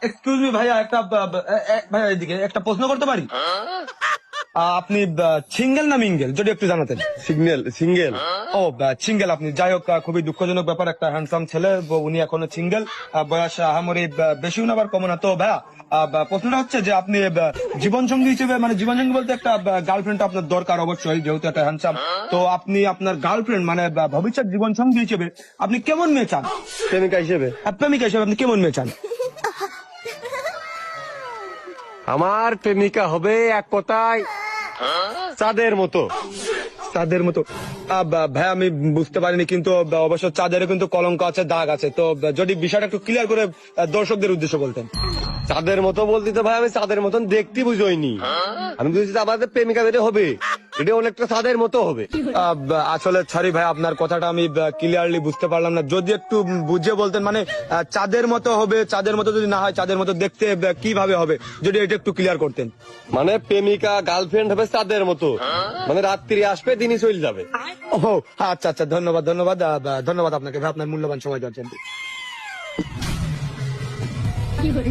Excuse me ভাইয়া, একটা ভাইয়া এদিকে একটা প্রশ্ন করতে পারি? আপনি সিঙ্গেল না মিঙ্গেল যদি একটু জানাতেন। Signal single. ও সিঙ্গেল আপনি, যাই হোক খুবই দুঃখজনক ব্যাপার, একটা হ্যান্ডসাম ছেলে উনি এখনো সিঙ্গেল, বয়স আহামরি বেশিও না আবার কমও না। তো ভাইয়া প্রশ্নটা হচ্ছে যে আপনি জীবন সঙ্গী হিসেবে, মানে জীবন সঙ্গী বলতে একটা গার্লফ্রেন্ড আপনার দরকার অবশ্যই, যেহেতু একটা হ্যান্ডসাম। তো আপনি আপনার গার্লফ্রেন্ড মানে ভবিষ্যৎ জীবন সঙ্গী হিসেবে আপনি কেমন মেয়ে চান? প্রেমিকা হিসেবে প্রেমিকা হিসেবে আপনি কেমন মেয়ে চান? আমার প্রেমিকা হবে এক কথায় চাঁদের মতো। চাঁদের মতো? ভাই আমি বুঝতে পারিনি, কিন্তু অবশ্য চাঁদের কিন্তু কলঙ্ক আছে, দাগ আছে। তো যদি বিষয়টা একটু ক্লিয়ার করে দর্শকদের উদ্দেশ্যে বলতেন। চাঁদের মতো বলতে তো ভাই আমি চাঁদের মতন দেখতে বুঝইনি, আমি বুঝেছি আমাদের প্রেমিকা বেড়ে হবে এটা অনেকটা চাঁদের মতো হবে। আসলে সরি ভাই, আপনার কথাটা আমি ক্লিয়ারলি বুঝতে পারলাম না, যদি একটু বুঝিয়ে বলতেন। মানে চাঁদের মতো হবে, চাঁদের মতো যদি না হয় চাঁদের মতো দেখতে কিভাবে হবে, যদি এটা একটু ক্লিয়ার করতেন। মানে প্রেমিকা গার্লফ্রেন্ড হবে চাঁদের মতো, মানে রাত্রি আসবে দিনই চলে যাবে। ও আচ্ছা আচ্ছা, ধন্যবাদ ধন্যবাদ ধন্যবাদ আপনাকে ভাই, আপনার মূল্যবান সময় দেওয়ার জন্য। কি করে